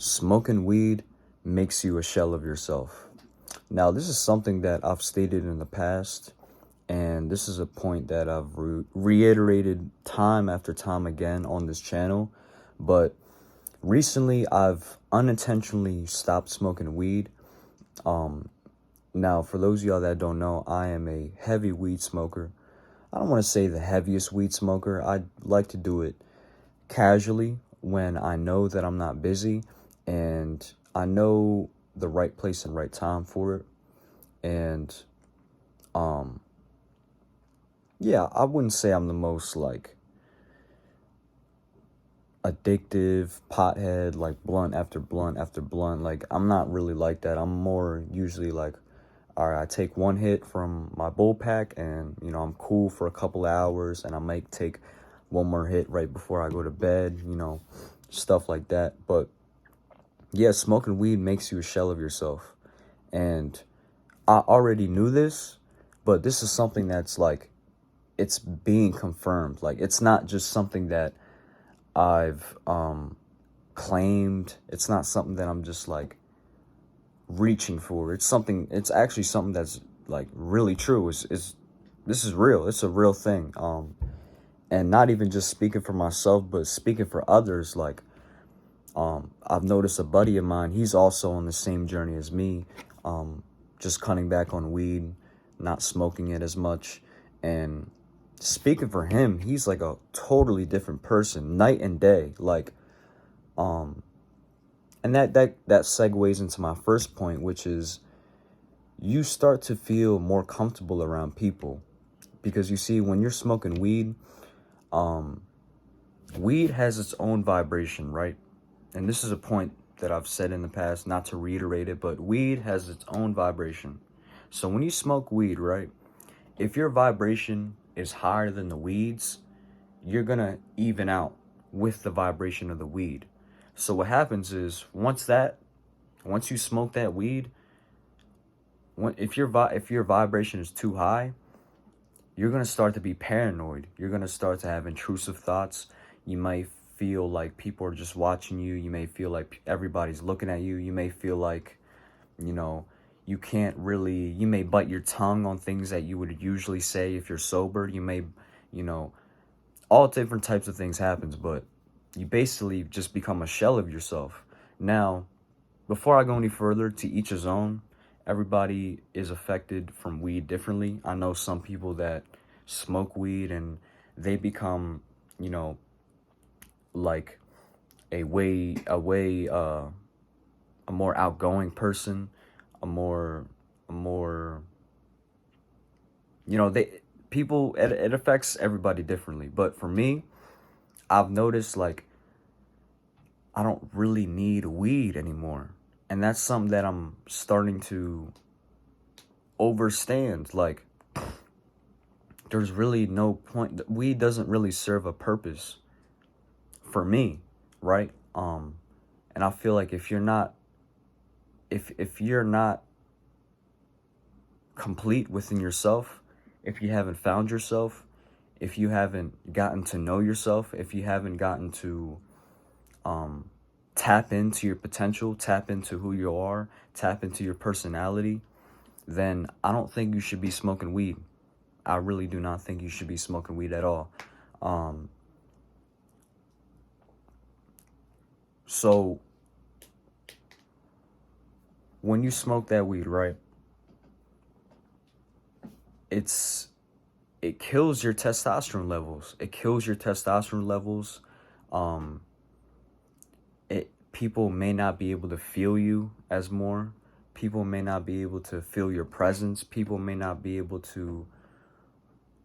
Smoking weed makes you a shell of yourself. Now, this is something that I've stated in the past, and this is a point that I've reiterated time after time again on this channel. But recently, I've unintentionally stopped smoking weed. Now, for those of y'all that don't know, I am a heavy weed smoker. I don't want to say the heaviest weed smoker. I like to do it casually when I know that I'm not busy and I know the right place and right time for it. And yeah, I wouldn't say I'm the most like addictive pothead, like blunt after blunt after blunt. Like, I'm not really like that. I'm more usually like, all right, I take one hit from my bull pack and I'm cool for a couple hours, and I might take one more hit right before I go to bed, stuff like that. But yeah, smoking weed makes you a shell of yourself. And I already knew this, but this is something that's like, it's being confirmed. Like, it's not just something that I've claimed. It's not something that I'm just like reaching for. It's actually something that's like really true. This is real. It's a real thing. And not even just speaking for myself, but speaking for others. Like, I've noticed a buddy of mine, he's also on the same journey as me, just cutting back on weed, not smoking it as much. And speaking for him, he's like a totally different person, night and day. Like, and that segues into my first point, which is you start to feel more comfortable around people. Because you see, when you're smoking weed, weed has its own vibration, right? And this is a point that I've said in the past, not to reiterate it, but weed has its own vibration. So when you smoke weed, right, if your vibration is higher than the weed's, you're gonna even out with the vibration of the weed. So what happens is, once you smoke that weed, if your vibration is too high, you're gonna start to be paranoid. You're gonna start to have intrusive thoughts. You might feel like people are just watching you. You may feel like everybody's looking at you. You may feel like, you can't really, you may bite your tongue on things that you would usually say if you're sober. You may, all different types of things happens, but you basically just become a shell of yourself. Now, before I go any further, to each his own. Everybody is affected from weed differently. I know some people that smoke weed and they become, like a more outgoing person, a more, it affects everybody differently. But for me, I've noticed like I don't really need weed anymore. And that's something that I'm starting to overstand. Like, there's really no point. Weed doesn't really serve a purpose for me, right? And I feel like if you're not complete within yourself, if you haven't found yourself, if you haven't gotten to know yourself, if you haven't gotten to tap into your potential, tap into who you are, tap into your personality, then I don't think you should be smoking weed. I really do not think you should be smoking weed at all. So when you smoke that weed, right, it kills your testosterone levels. It kills your testosterone levels. People may not be able to feel you as more. People may not be able to feel your presence. People may not be able to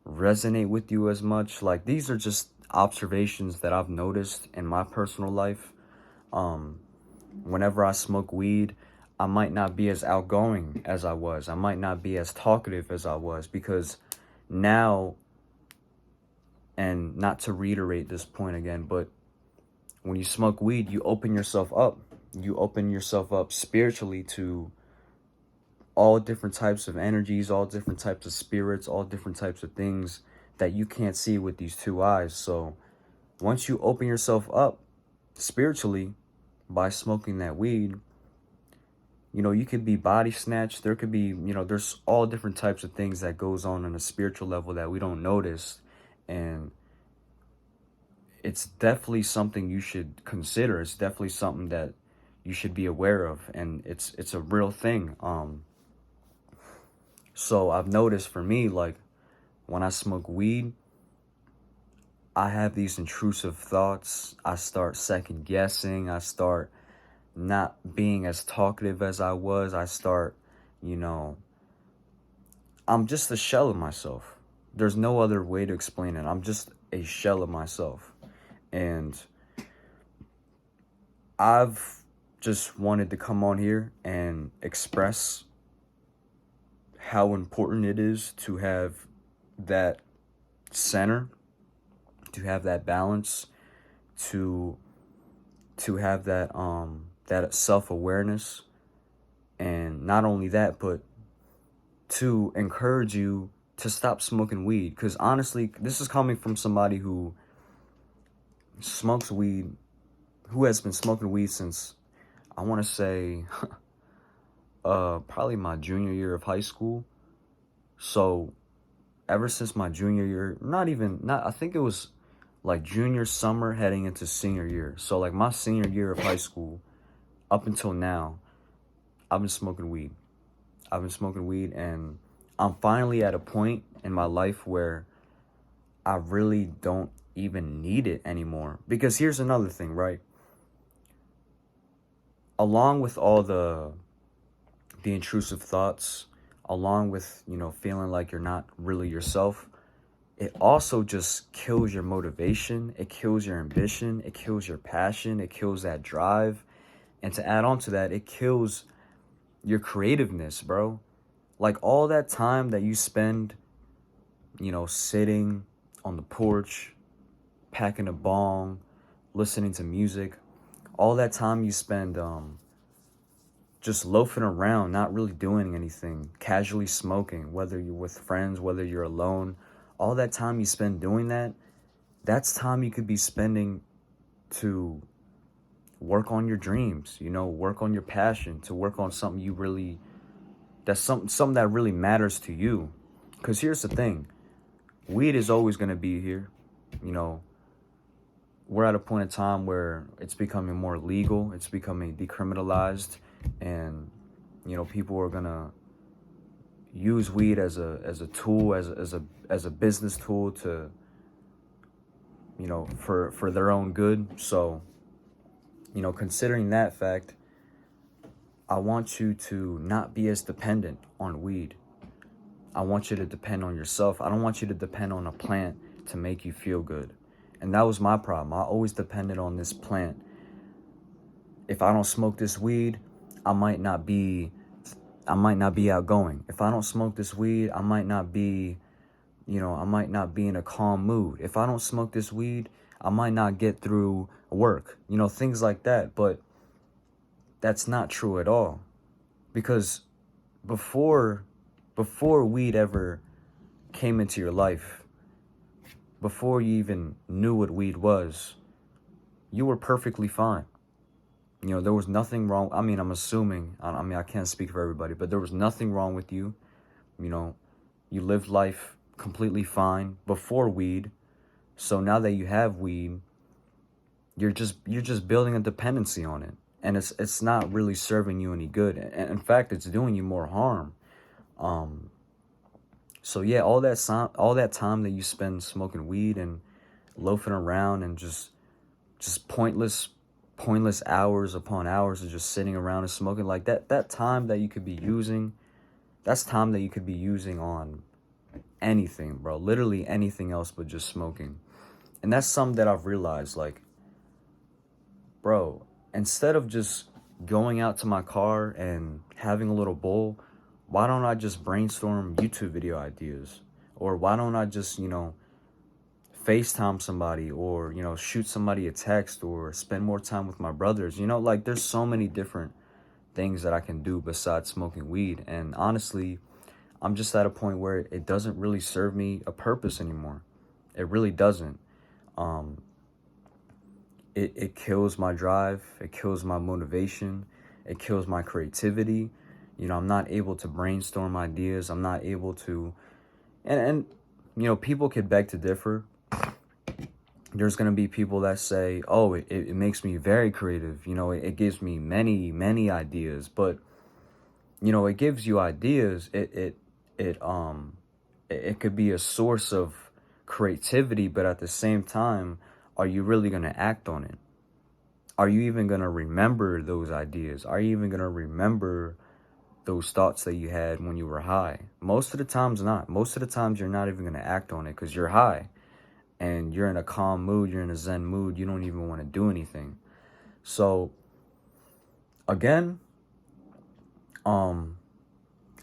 resonate with you as much. Like, these are just observations that I've noticed in my personal life. Whenever I smoke weed, I might not be as outgoing as I was. I might not be as talkative as I was, because now, and not to reiterate this point again, but when you smoke weed, you open yourself up. You open yourself up spiritually to all different types of energies, all different types of spirits, all different types of things that you can't see with these two eyes. So once you open yourself up spiritually, by smoking that weed, you could be body snatched. There could be, there's all different types of things that goes on a spiritual level that we don't notice. And it's definitely something you should consider. It's definitely something that you should be aware of. And it's a real thing. So I've noticed for me, like, when I smoke weed, I have these intrusive thoughts. I start second guessing. I start not being as talkative as I was. I start, you know, I'm just a shell of myself. There's no other way to explain it. I'm just a shell of myself. And I've just wanted to come on here and express how important it is to have that center, to have that balance, to have that self-awareness. And not only that, but to encourage you to stop smoking weed. Because honestly, this is coming from somebody who smokes weed, who has been smoking weed since, I want to say, probably my junior year of high school. So ever since my junior year, I think it was like junior summer heading into senior year. So like my senior year of high school up until now, I've been smoking weed. And I'm finally at a point in my life where I really don't even need it anymore. Because here's another thing, right? Along with all the intrusive thoughts, along with, feeling like you're not really yourself, it also just kills your motivation. It kills your ambition. It kills your passion. It kills that drive. And to add on to that, it kills your creativeness, bro. Like all that time that you spend, sitting on the porch, packing a bong, listening to music, all that time you spend just loafing around, not really doing anything, casually smoking, whether you're with friends, whether you're alone, all that time you spend doing that, that's time you could be spending to work on your dreams, work on your passion, to work on something that's something that really matters to you. Because here's the thing, weed is always going to be here. We're at a point in time where it's becoming more legal, it's becoming decriminalized, and people are gonna use weed as a tool, as a business tool to, for their own good. So, considering that fact, I want you to not be as dependent on weed. I want you to depend on yourself. I don't want you to depend on a plant to make you feel good. And that was my problem. I always depended on this plant. If I don't smoke this weed, I might not be outgoing. If I don't smoke this weed, I might not be in a calm mood. If I don't smoke this weed, I might not get through work. Things like that. But that's not true at all. Because before weed ever came into your life, before you even knew what weed was, you were perfectly fine. There was nothing wrong. I mean, I'm assuming, I can't speak for everybody, but there was nothing wrong with you. You lived life completely fine before weed. So now that you have weed, you're just building a dependency on it. And it's not really serving you any good. And in fact, it's doing you more harm. So yeah, all that time that you spend smoking weed and loafing around and just pointless hours upon hours of just sitting around and smoking, like that time that you could be using, that's time that you could be using on anything, bro. Literally anything else but just smoking. And that's something that I've realized, like, bro, instead of just going out to my car and having a little bowl, why don't I just brainstorm YouTube video ideas? Or why don't I just, FaceTime somebody, or, shoot somebody a text, or spend more time with my brothers? Like, there's so many different things that I can do besides smoking weed. And honestly, I'm just at a point where it doesn't really serve me a purpose anymore. It really doesn't. it kills my drive, it kills my motivation, it kills my creativity. You know, I'm not able to brainstorm ideas. I'm not able to, and you know, people could beg to differ. There's going to be people that say, oh, it makes me very creative. You know, it gives me many ideas. But, you know, it gives you ideas. It could be a source of creativity, but at the same time, are you really going to act on it? Are you even going to remember those ideas? Are you even going to remember those thoughts that you had when you were high? Most of the times not. Most of the times you're not even going to act on it because you're high and you're in a calm mood, you're in a zen mood, you don't even want to do anything. So again, I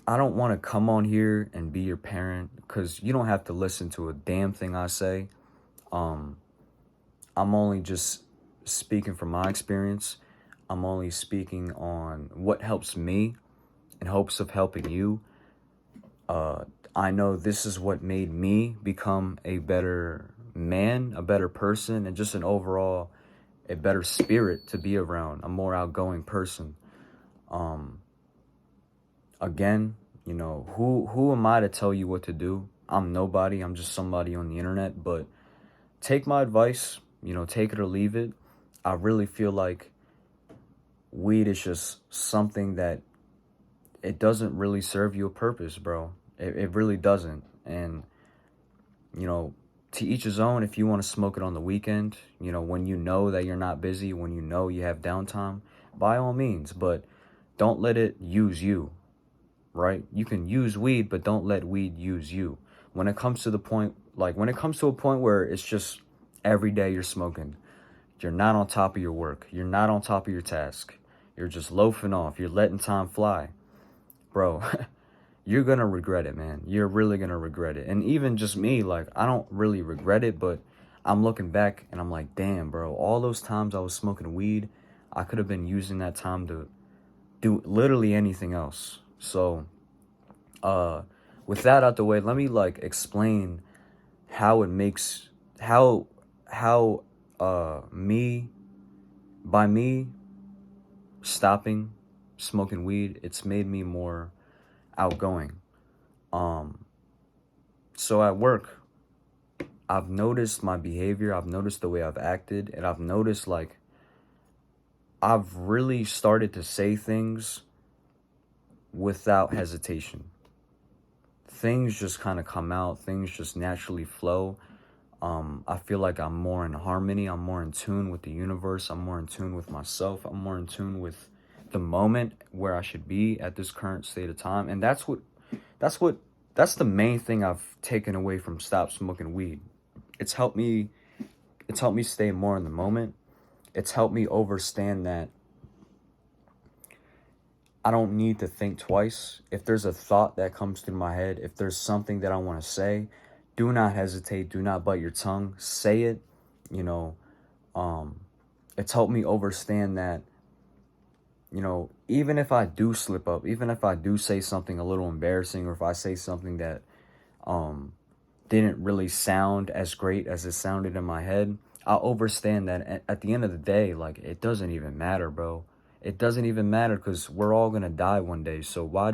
don't want to come on here and be your parent because you don't have to listen to a damn thing I say. I'm only just speaking from my experience. I'm only speaking on what helps me in hopes of helping you. I know this is what made me become a better man, a better person, and just an overall a better spirit to be around, a more outgoing person. Again, you know, who am I to tell you what to do? I'm nobody. I'm just somebody on the internet, but take my advice, you know, take it or leave it. I really feel like weed is just something that it doesn't really serve you a purpose, bro. It really doesn't. And, you know, to each his own. If you want to smoke it on the weekend, you know, when you know that you're not busy, when you know you have downtime, by all means, but don't let it use you, right? You can use weed, but don't let weed use you. When it comes to the point, like when it comes to a point where it's just every day you're smoking, you're not on top of your work, you're not on top of your task, you're just loafing off, you're letting time fly, bro. You're gonna regret it, man. You're really gonna regret it. And even just me, like, I don't really regret it, but I'm looking back and I'm like, damn, bro, all those times I was smoking weed, I could have been using that time to do literally anything else. So, with that out the way, let me like explain how it makes, how me, by me stopping smoking weed, it's made me more outgoing. So at work, I've noticed my behavior, I've noticed the way I've acted, and I've noticed like I've really started to say things without hesitation. Things just kind of come out, things just naturally flow. I feel like I'm more in harmony, I'm more in tune with the universe, I'm more in tune with myself, I'm more in tune with the moment where I should be at this current state of time. And that's the main thing I've taken away from stop smoking weed. It's helped me stay more in the moment. It's helped me understand that I don't need to think twice. If there's a thought that comes through my head, if there's something that I want to say, do not hesitate, do not bite your tongue, say it. You know, it's helped me understand that, you know, even if I do slip up, even if I do say something a little embarrassing, or if I say something that didn't really sound as great as it sounded in my head, I'll understand that at the end of the day, like, it doesn't even matter, bro. It doesn't even matter because we're all gonna die one day. So why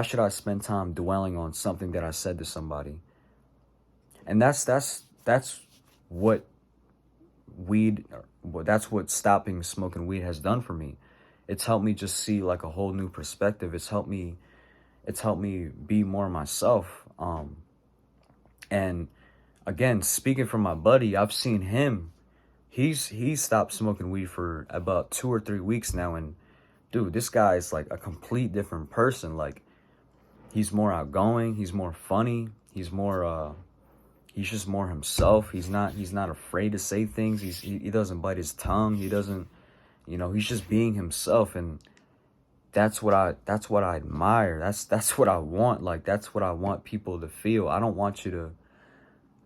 should I spend time dwelling on something that I said to somebody? And that's what that's what stopping smoking weed has done for me. It's helped me just see like a whole new perspective. It's helped me be more myself. And again, speaking from my buddy, I've seen him. He's stopped smoking weed for about 2 or 3 weeks now, and dude, this guy is like a complete different person. Like, he's more outgoing, he's more funny, he's just more himself. He's not afraid to say things. He doesn't bite his tongue. He doesn't, you know, he's just being himself, and that's what I admire. That's what I want. Like, that's what I want people to feel. I don't want you to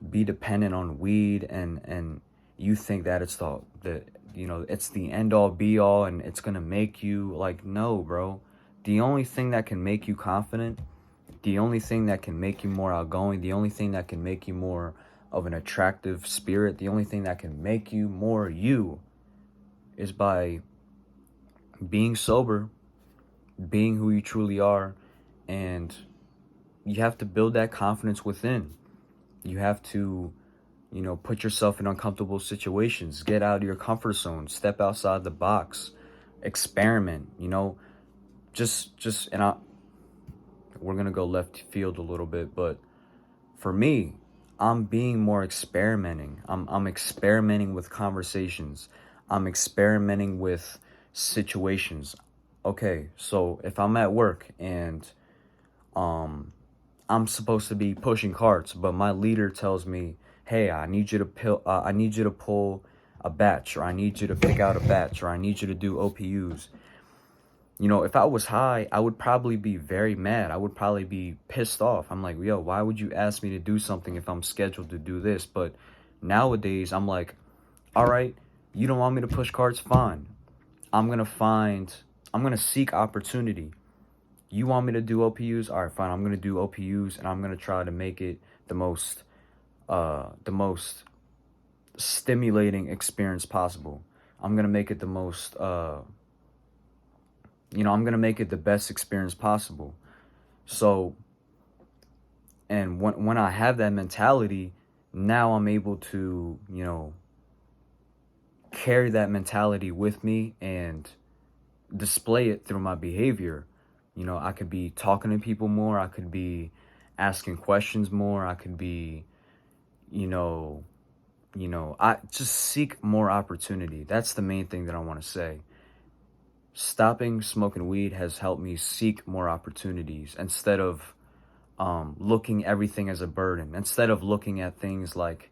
be dependent on weed and you think that it's the you know, it's the end all be all and it's gonna make you, like, no, bro. The only thing that can make you confident, the only thing that can make you more outgoing, the only thing that can make you more of an attractive spirit. The only thing that can make you more you is by being sober, being who you truly are, and you have to build that confidence within. You have to, put yourself in uncomfortable situations, get out of your comfort zone, step outside the box, experiment, and we're going to go left field a little bit, but for me, I'm being more experimenting. I'm experimenting with conversations. I'm experimenting with situations. Okay, so if I'm at work and I'm supposed to be pushing carts, but my leader tells me, "Hey, I need you to pull a batch, or I need you to pick out a batch, or I need you to do OPUs." If I was high, I would probably be very mad. I would probably be pissed off. I'm like, yo, why would you ask me to do something if I'm scheduled to do this? But nowadays, I'm like, all right, you don't want me to push carts? Fine. I'm going to seek opportunity. You want me to do OPUs? All right, fine. I'm going to do OPUs, and I'm going to try to make it the most stimulating experience possible. I'm going to make it the most, I'm going to make it the best experience possible. So, and when I have that mentality, now I'm able to, carry that mentality with me and display it through my behavior. I could be talking to people more. I could be asking questions more. I could be, I just seek more opportunity. That's the main thing that I want to say. Stopping smoking weed has helped me seek more opportunities instead of looking everything as a burden. Instead of looking at things like,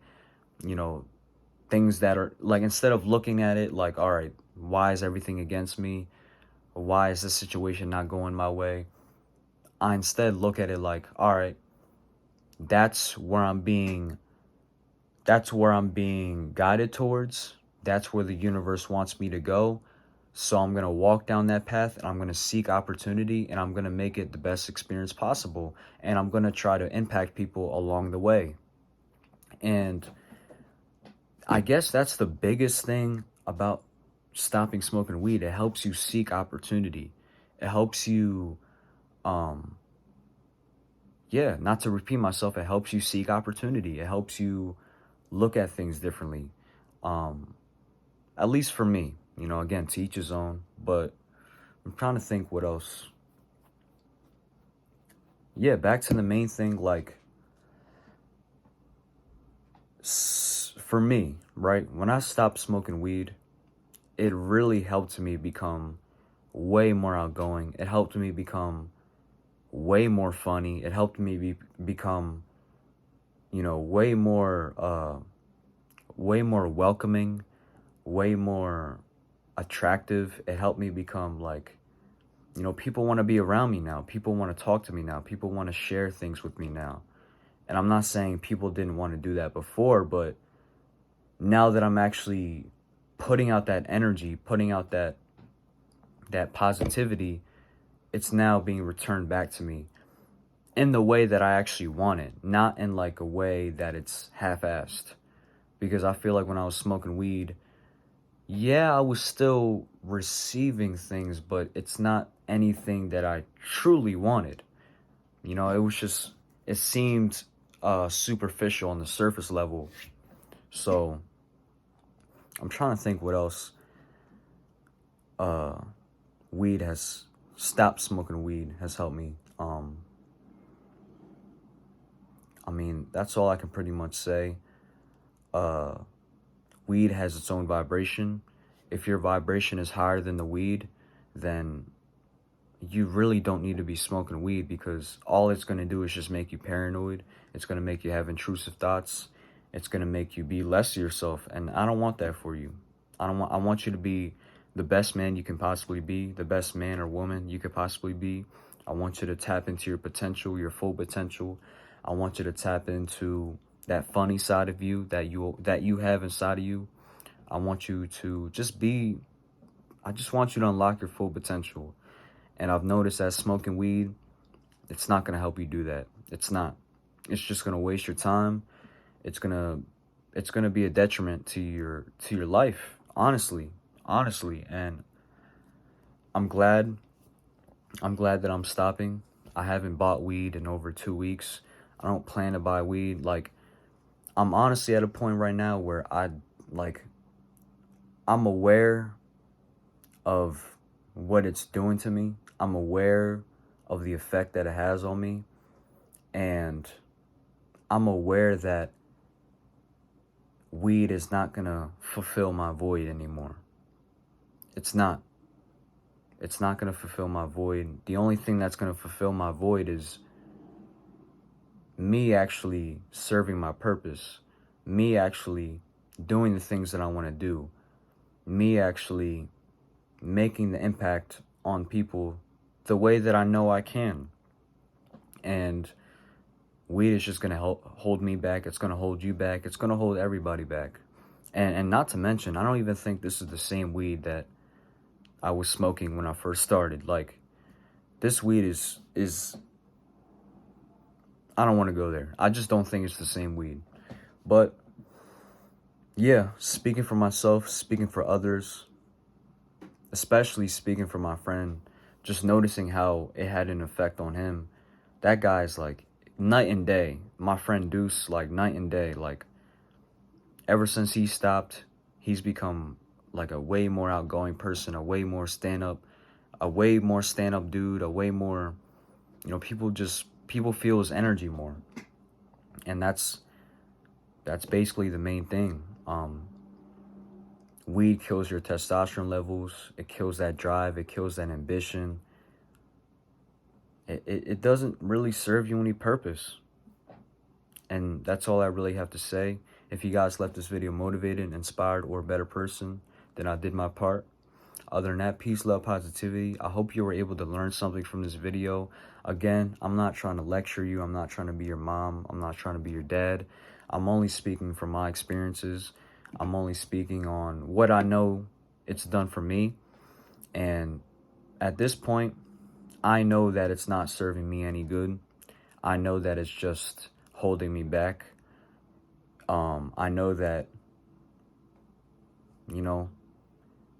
things that are like, instead of looking at it like, all right, why is everything against me? Why is this situation not going my way? I instead look at it like, all right, that's where I'm being guided towards. That's where the universe wants me to go. So I'm going to walk down that path, and I'm going to seek opportunity, and I'm going to make it the best experience possible. And I'm going to try to impact people along the way. And I guess that's the biggest thing about stopping smoking weed. It helps you seek opportunity. It helps you, not to repeat myself, it helps you seek opportunity. It helps you look at things differently. At least for me, again, to each his own, but I'm trying to think what else. Yeah, back to the main thing, like, for me, right, when I stopped smoking weed, it really helped me become way more outgoing. It helped me become way more funny. It helped me become, way more welcoming, way more attractive. It helped me become like, people want to be around me now. People want to talk to me now. People want to share things with me now. And I'm not saying people didn't want to do that before, but now that I'm actually putting out that energy, putting out that positivity, it's now being returned back to me in the way that I actually want it, not in like a way that it's half-assed. Because I feel like when I was smoking weed, yeah, I was still receiving things, but it's not anything that I truly wanted. It seemed superficial on the surface level. So I'm trying to think what else stopped smoking weed has helped me. That's all I can pretty much say. Weed has its own vibration. If your vibration is higher than the weed, then you really don't need to be smoking weed, because all it's going to do is just make you paranoid. It's going to make you have intrusive thoughts. It's going to make you be less of yourself. And I don't want that for you. I want you to be the best man you can possibly be, the best man or woman you could possibly be. I want you to tap into your potential, your full potential. I want you to tap into that funny side of you that you have inside of you. I want you to I just want you to unlock your full potential. And I've noticed that smoking weed, it's not going to help you do that. It's not. It's just going to waste your time. it's gonna be a detriment to your life, honestly. And I'm glad that I'm stopping. I haven't bought weed in over 2 weeks. I don't plan to buy weed. Like, I'm honestly at a point right now where I'm aware of what it's doing to me. I'm aware of the effect that it has on me. And I'm aware that weed is not gonna fulfill my void anymore. It's not. It's not gonna fulfill my void. The only thing that's gonna fulfill my void is me actually serving my purpose, me actually doing the things that I want to do, me actually making the impact on people the way that I know I can. And weed is just going to hold me back. It's going to hold you back. It's going to hold everybody back. And not to mention, I don't even think this is the same weed that I was smoking when I first started. Like, this weed is I don't want to go there. I just don't think it's the same weed. But yeah, speaking for myself, speaking for others, especially speaking for my friend, just noticing how it had an effect on him. That guy's like night and day. My friend Deuce, like night and day. Like, ever since he stopped, he's become like a way more outgoing person, a way more stand-up dude, a way more, people feel his energy more. And that's basically the main thing. Weed kills your testosterone levels. It kills that drive. It kills that ambition. It doesn't really serve you any purpose. And that's all I really have to say. If you guys left this video motivated, inspired, or a better person, then I did my part. Other than that, peace, love, positivity. I hope you were able to learn something from this video. Again, I'm not trying to lecture you. I'm not trying to be your mom. I'm not trying to be your dad. I'm only speaking from my experiences. I'm only speaking on what I know it's done for me. And at this point, I know that it's not serving me any good. I know that it's just holding me back. I know that,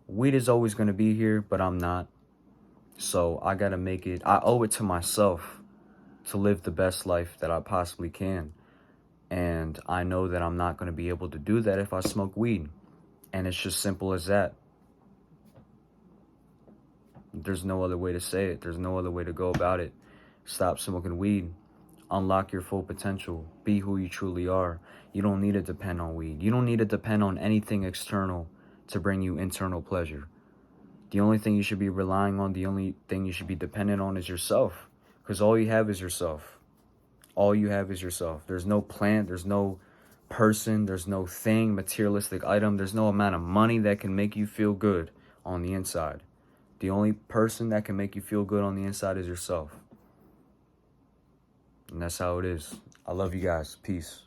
weed is always going to be here, but I'm not. So I got to make it, I owe it to myself to live the best life that I possibly can. And I know that I'm not going to be able to do that if I smoke weed. And it's just simple as that. There's no other way to say it. There's no other way to go about it. Stop smoking weed. Unlock your full potential. Be who you truly are. You don't need to depend on weed. You don't need to depend on anything external to bring you internal pleasure. The only thing you should be relying on, the only thing you should be dependent on is yourself. Because all you have is yourself. All you have is yourself. There's no plant, there's no person, there's no thing, materialistic item, there's no amount of money that can make you feel good on the inside. The only person that can make you feel good on the inside is yourself. And that's how it is. I love you guys. Peace.